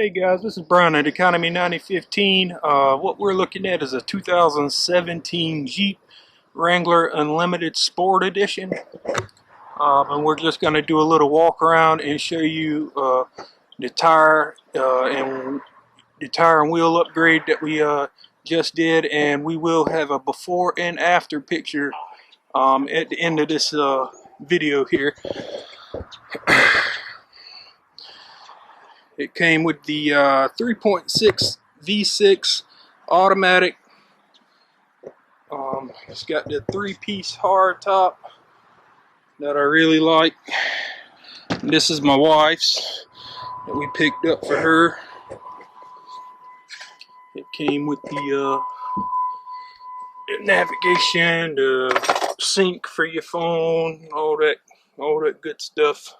Hey guys, this is Brian at Economy 9015. What we're looking at is a 2017 Jeep Wrangler Unlimited Sport Edition. And we're just going to do a little walk around and show you the tire and wheel upgrade that we just did, and we will have a before and after picture at the end of this video here. It came with the 3.6 V6 automatic. It's got the 3-piece hard top that I really like. And this is my wife's that we picked up for her. It came with the navigation, the sync for your phone, all that good stuff.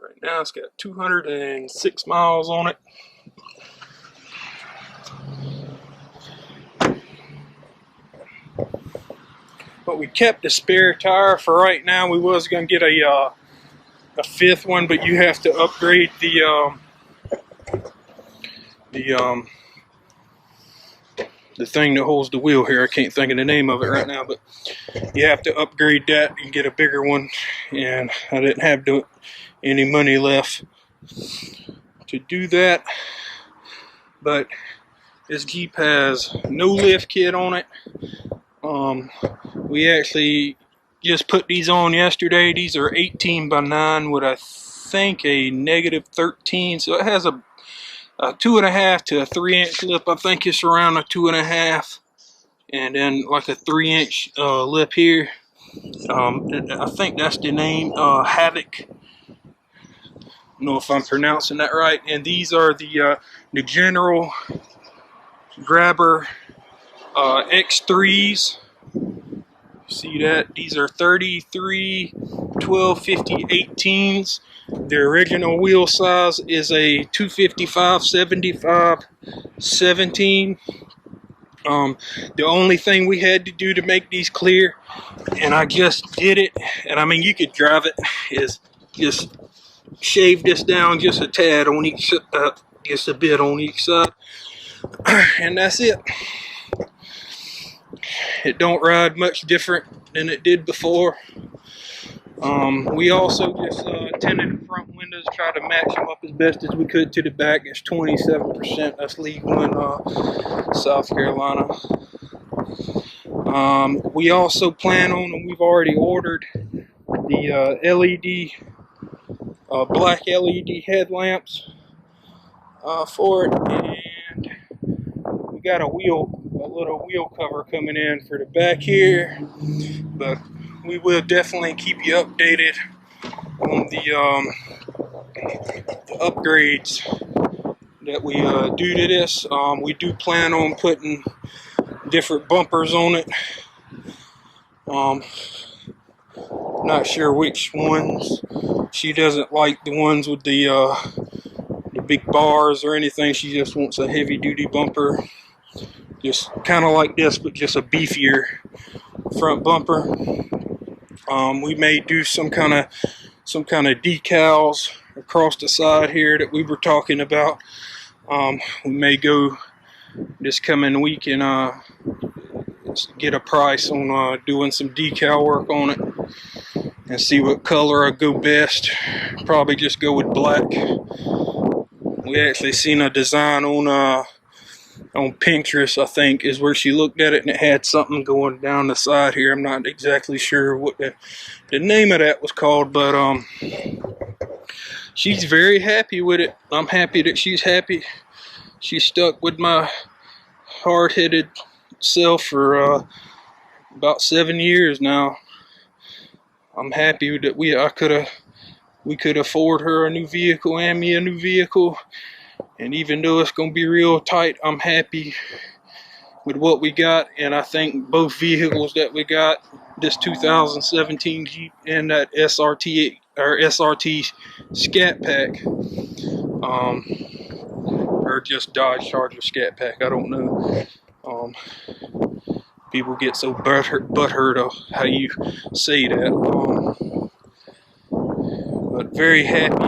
Right now it's got 206 miles on it. But we kept the spare tire for right now. We was gonna get a fifth one, but you have to upgrade the thing that holds the wheel here. I can't think of the name of it right now, but you have to upgrade that and get a bigger one, and I didn't have any money left to do that. But this Jeep has no lift kit on it. We actually just put these on yesterday. These are 18 by 9 with, I think, a -13, so it has a 2.5 to a 3-inch lip. I think it's around a 2.5, and then like a 3-inch lip here. I think that's the name, Havoc. I don't know if I'm pronouncing that right. And these are the General Grabber X3s. See that? These are 33 1250 18s. The original wheel size is a 255 75 17. The only thing we had to do to make these clear, and I just did it, and I mean you could drive it, is just shave this down just a tad on each, just a bit on each side, and that's it. It don't ride much different than it did before. We also just tinted the front windows, tried to match them up as best as we could to the back. It's 27%. That's legal in South Carolina. We also plan on, and we've already ordered, the LED, black LED headlamps for it, and we got a little wheel cover coming in for the back here. But we will definitely keep you updated on the upgrades that we do to this. We do plan on putting different bumpers on it. Not sure which ones. She doesn't like the ones with the big bars or anything. She just wants a heavy duty bumper, just kind of like this, but just a beefier front bumper. We may do some kind of decals across the side here that we were talking about. We may go this coming week and get a price on doing some decal work on it and see what color I go best. Probably just go with black. We actually seen a design on Pinterest, I think, is where she looked at it, and it had something going down the side here. I'm not exactly sure what the name of that was called, but she's very happy with it. I'm happy that she's happy. She's stuck with my hard-headed self for about 7 years now. I'm happy that we could afford her a new vehicle and me a new vehicle. And even though it's going to be real tight, I'm happy with what we got. And I think both vehicles that we got, this 2017 Jeep and that SRT Scat Pack, or just Dodge Charger Scat Pack, I don't know. People get so butthurt of how you say that. But very happy. I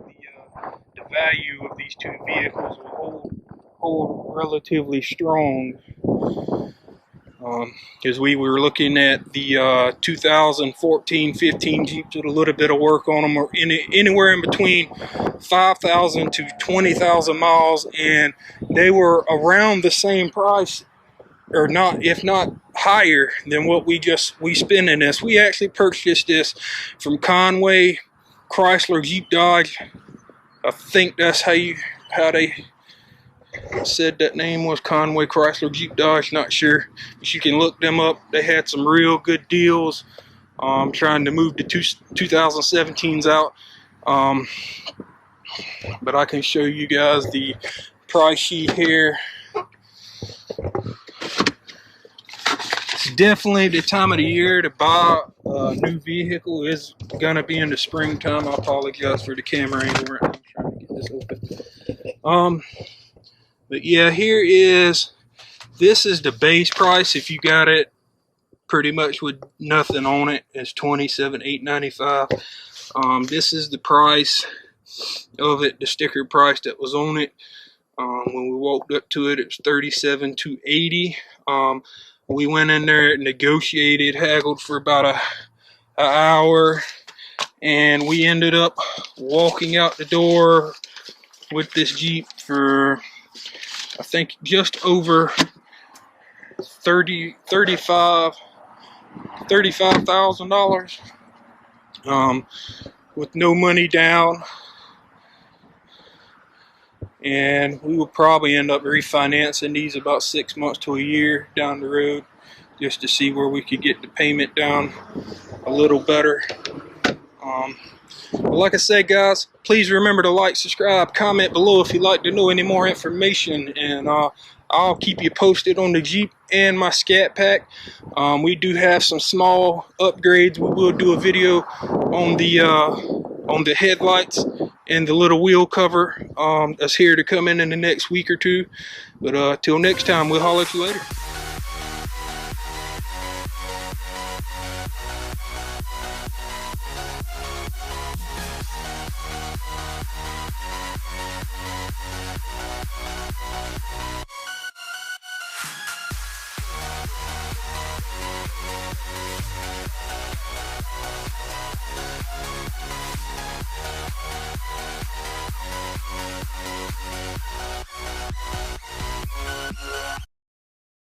think the value of these these two vehicles will hold relatively strong. Because we were looking at the 2014-15 Jeeps with a little bit of work on them, or anywhere in between 5,000 to 20,000 miles, and they were around the same price, or not, if not higher than what we spend in this. We actually purchased this from Conway Chrysler Jeep Dodge. I think that's how they said that name was, Conway Chrysler Jeep Dodge, not sure, but you can look them up. They had some real good deals. Trying to move the 2017s out, but I can show you guys the price sheet here. It's definitely the time of the year to buy a new vehicle. Is gonna be in the springtime. I apologize for the camera angle right now. I'm trying to get this open. But yeah, this is the base price. If you got it pretty much with nothing on it, it's $27,895. This is the price of it, the sticker price that was on it. When we walked up to it, it was $37,280. We went in there, negotiated, haggled for about an hour, and we ended up walking out the door with this Jeep for, I think, just over $35,000, with no money down. And we will probably end up refinancing these about 6 months to a year down the road, just to see where we could get the payment down a little better. But like I said, guys, please remember to like, subscribe, comment below if you'd like to know any more information, and I'll keep you posted on the Jeep and my Scat Pack. We do have some small upgrades. We will do a video on the headlights and the little wheel cover that's here to come in the next week or two. But till next time, we'll holler at you later.